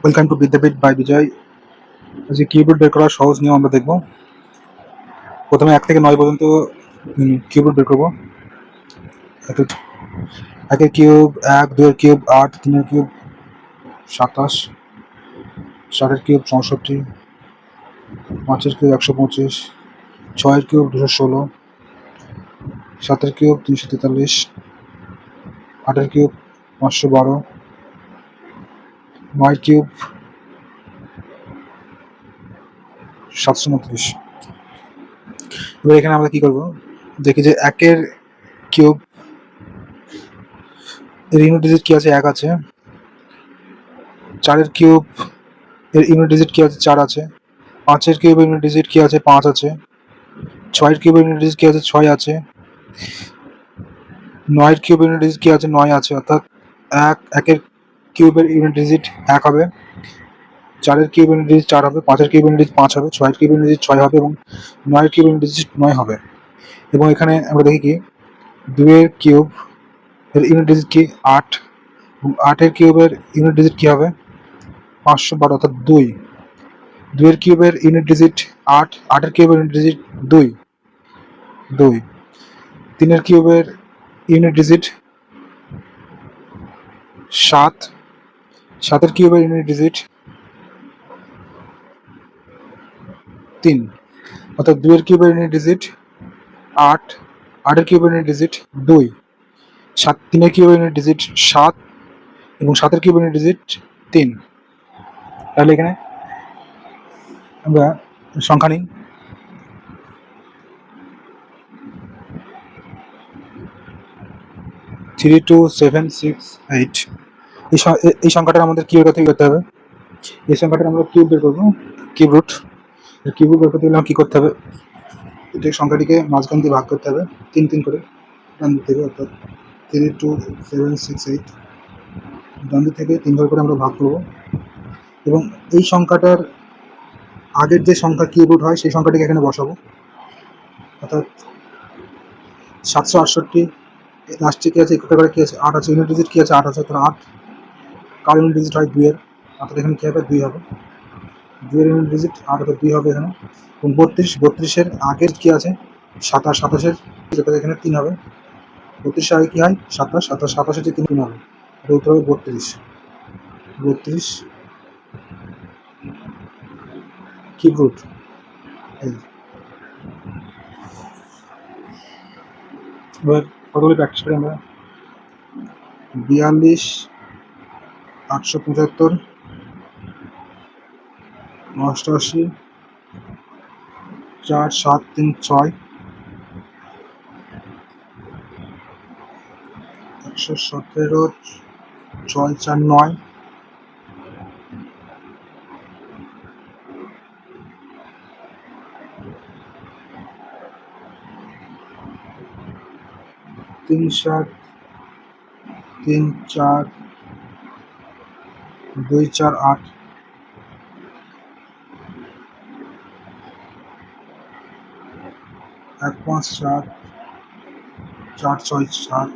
Welcome to Vidyapith by বিজয়। আজকে cubit বের করার সহজ নিয়ম আমরা দেখব। প্রথমে 1 থেকে 9 পর্যন্ত কিউবিট বের করবো। একের কিউব 1, 2-এর কিউব 8, 3-এর কিউব 27, 7-এর কিউব 64, 5-এর কিউব 125, 6-এর কিউব 216, 7-এর কিউব 343, 8-এর কিউব 512, 9-এর কিউব 729। এবার এখানে আমরা কি করব, দেখি যে 1-এর কিউব এর ইউনিট ডিজিট কি আছে, 1 আছে। 4-এর কিউব এর ইউনিট ডিজিট কি আছে, 4 আছে। 5-এর কিউব এর ইউনিট ডিজিট কি আছে, 5 আছে। 6-এর কিউব এর ইউনিট ডিজিট কি আছে, 6 আছে। 9-এর কিউব এর ইউনিট ডিজিট কি আছে, 9 আছে। অর্থাৎ 1-এর কিউবের ইউনিট ডিজিট 1 হবে। 4-এর কিউব ইউনিট ডিজিট 4 হবে। 5-এর কিউব ইউনিট ডিজিট 5 হবে। 6-এর কিউব ইউনিট ডিজিট 6 হবে এবং 9-এর কিউব ইউনিট ডিজিট 9 হবে। এবং এখানে আমরা দেখি কি 2-এর কিউব এর ইউনিট ডিজিট কি 8 এবং 8-এর কিউবের ইউনিট ডিজিট কি হবে 512, অর্থাৎ 2। 2-এর কিউবের ইউনিট ডিজিট 8, 8-এর কিউবের ইউনিট ডিজিট 2, 2। 3-এর কিউবের ইউনিট ডিজিট 7, 7-এর কিউবের ইউনিট ডিজিট 3, অর্থাৎ 2-এর কিউবের ইউনিট ডিজিট 8, 8-এর কিউবের ইউনিট ডিজিট 2, 3-এর কিউবের ইউনিট ডিজিট 7 এবং 7-এর কিউবের ইউনিট ডিজিট 3। তাহলে এখানে আমরা সংখ্যা নিই। 3, 2, 7, 6, 8। এই সংখ্যাটার আমাদের কি করতে হবে, এই সংখ্যাটার আমরা কিউব বের করবো, কিউব রুট। কিউব রুট বের করতে গেলে কি করতে হবে, এটা সংখ্যাটিকে মাঝখান দিয়ে ভাগ করতে হবে 3 3 করে ডান দিক থেকে, অর্থাৎ 3, 2, 7, 6, 8 ডান দিক থেকে 3 করে আমরা ভাগ করব। এবং এই সংখ্যাটার আগের যে সংখ্যা কিউব রুট হয় সেই সংখ্যাটিকে এখানে বসাবো, অর্থাৎ 768। লাস্টে কি আছে, একটা করে কি আছে, 8 আছে। ইউনিট ডিজিট কি আছে, 8 আছে। তাহলে 8 কার ইউনিট ডিজিট হয় 2-এর, অর্থাৎ এখানে কি হবে 2 হবে। 2-এর ইউনিট ডিজিট 8, অর্থাৎ 2 হবে এখানে। এবং 32-এর আগের কি আছে 27, 27-এর যেটা এখানে 3 হবে। 32-এর আগে কি হয় 27, 27-এর যে 3 হবে, এটা উত্তর হবে 32। 32 কিউব রুট। এবার কতগুলি প্র্যাকটিস করি আমরা। 42, 875, 88, 4, 7, 3, 6, 117, 6, 4, 9, 3, 7, 3, 4, 2, 4, 8, 1, 5, 4, 4, 6, 4,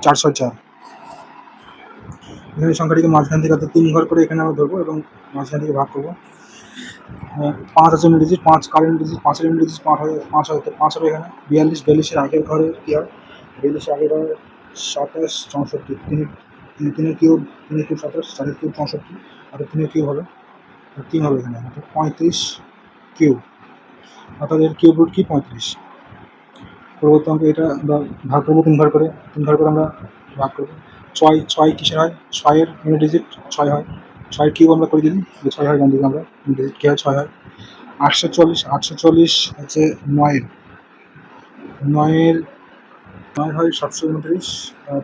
4, 6, 4। এখানে সংখ্যাটিকে মাঝখান থেকে, অর্থাৎ 3 ঘর করে এখানে আমরা ধরবো এবং মাঝখান থেকে ভাগ করবো। 5 আছে ইউনিট ডিজিট, 5 কার ইউনিট ডিজিট, 5-এর ইউনিট ডিজিট 5 হয়, 5 হয়, 5 হবে এখানে। 42, 42-এর আগের ঘরে কি হয়, 42-এর আগের ঘরে 27, 64, 3-এর কিউব, 3-এর কিউব 27, 4-এর কিউব 64, অর্থাৎ 3-এর কিউব হবে 3 হবে এখানে, অর্থাৎ 35 কিউব, অর্থাৎ এর কিউব রুট কি 35। পরবর্তী অঙ্কে এটা আমরা ভাগ করবো 3 ঘর করে, 3 ঘর করে আমরা ভাগ করবো। 6 কিসের হয়, 6-এর ইউনিট ডিজিট 6 হয়। 6-এর কিউব আমরা করে দিই, 6 হয়, ডান দিকে আমরা ইউনিট ডিজিট কী হয় 6 হয়। 840 হচ্ছে 9-এর, 9-এর 9 হয় 729,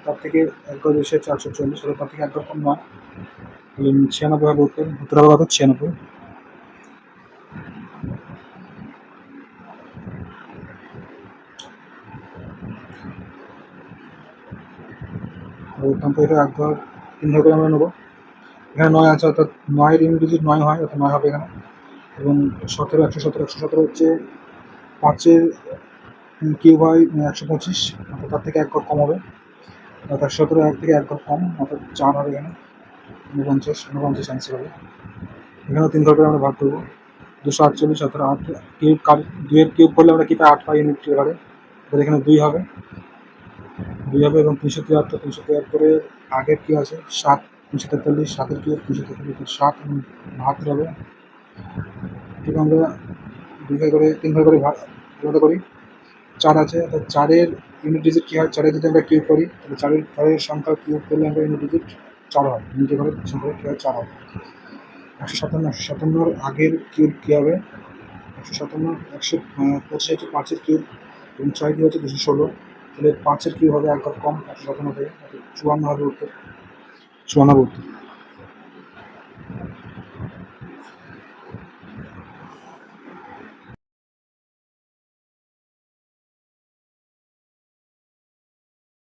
তার থেকে এক ঘর বেশি হচ্ছে 840, হলে তার থেকে এক ঘর কম 9, তাহলে 96 হবে উত্তর। উত্তর হবে কত, 96। এটা এক ঘর 3 ঘর করে আমরা নেবো। এখানে 9 আছে, অর্থাৎ 9-এর ইউনিট ডিজিট 9 হয়, অর্থাৎ 9 হবে এখানে। এবং 17, 117 হচ্ছে 5-এর কিউব হয় 125, অর্থাৎ তার থেকে এক ঘর কম হবে, অর্থাৎ 17 1 থেকে এক ঘর কম, অর্থাৎ 4 হবে এখানে। ঊনপঞ্চাশ, ঊনপঞ্চাশ অ্যান্সার হবে। এখানেও 3 ঘর করে আমরা ভাগ করবো। 248, 17, 8 কিউব, 2 এর কিউব করলে আমরা কী পাই? 8 পাই ইউনিট ঘরে। তাহলে এখানে 2 হবে, 2 হবে। এবং 373, 373-এর আগের কী আছে? 7, 343, 7-এর কিউব, 343, 7 এবং 72 হবে। ঠিক আমরা 2 ঘর করে 3 ঘর করে ভাগ আলাদা করি। 4 আছে, অর্থাৎ 4-এর ইউনিট ডিজিট কী হয়? 4-এর যদি আমরা কিউব করি তাহলে 4-এর ঘরের সংখ্যা কিউব করলে আমরা ইউনিট ডিজিট 4 হয়। ইউনিটের ঘরের সংখ্যা কী হয়? 4 হয়। 157, 157-র আগের কিউব কী হবে? 157, 125 হচ্ছে 5-এর কিউব এবং 6 কী হচ্ছে 216। তাহলে 5-এর কিউব হবে এক ঘর কম, 157 থেকে 54 হবে উত্তর। 54 উত্তর।